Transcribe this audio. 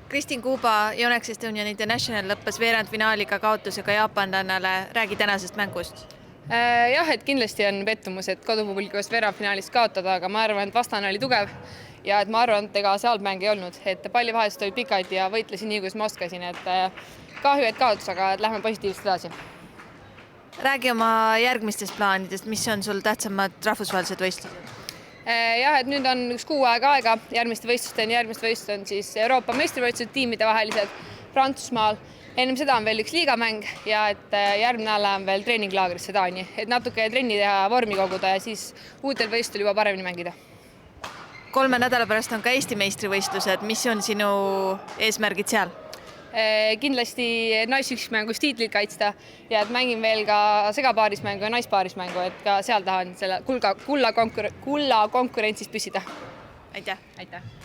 Kristin Kuuba Yonex Estonian International lõppes veerandfinaaliga kaotusega jaapanlannale. Räägi tänasest mängust. Jah, et kindlasti on pettumus, et kodupublikust veerandfinaalis kaotada, aga ma arvan, et vastane oli tugev ja et ma arvan, et ega see halb ei olnud, et pallivahetused olid pikad ja võitlesin nii, kuidas ma oskasin, et kahju, et kaotus, aga lähme positiivselt edasi. Räägi oma järgmistest plaanidest, mis on sul tähtsamad rahvusvahelised võistlused? Jah, et nüüd on üks kuu aega, järgmiste võistlused on siis Euroopa meistrivõistlused tiimide vahelised Prantsusmaal. Ennem seda on veel üks liigamäng ja et järgmine nädal on veel treeninglaagrisse Taani, et natuke trenni teha, vormi koguda ja siis uutel võistlustel juba paremini mängida. 3 nädala pärast on ka Eesti meistrivõistlused. Mis on sinu eesmärgid seal? Kindlasti naisüksmängus tiitlit kaitsta ja et mängin veel ka segapaarismängu ja naispaarismängu, et ka seal tahan selle kulla konkurentsist püsida. Aitäh! Aitäh!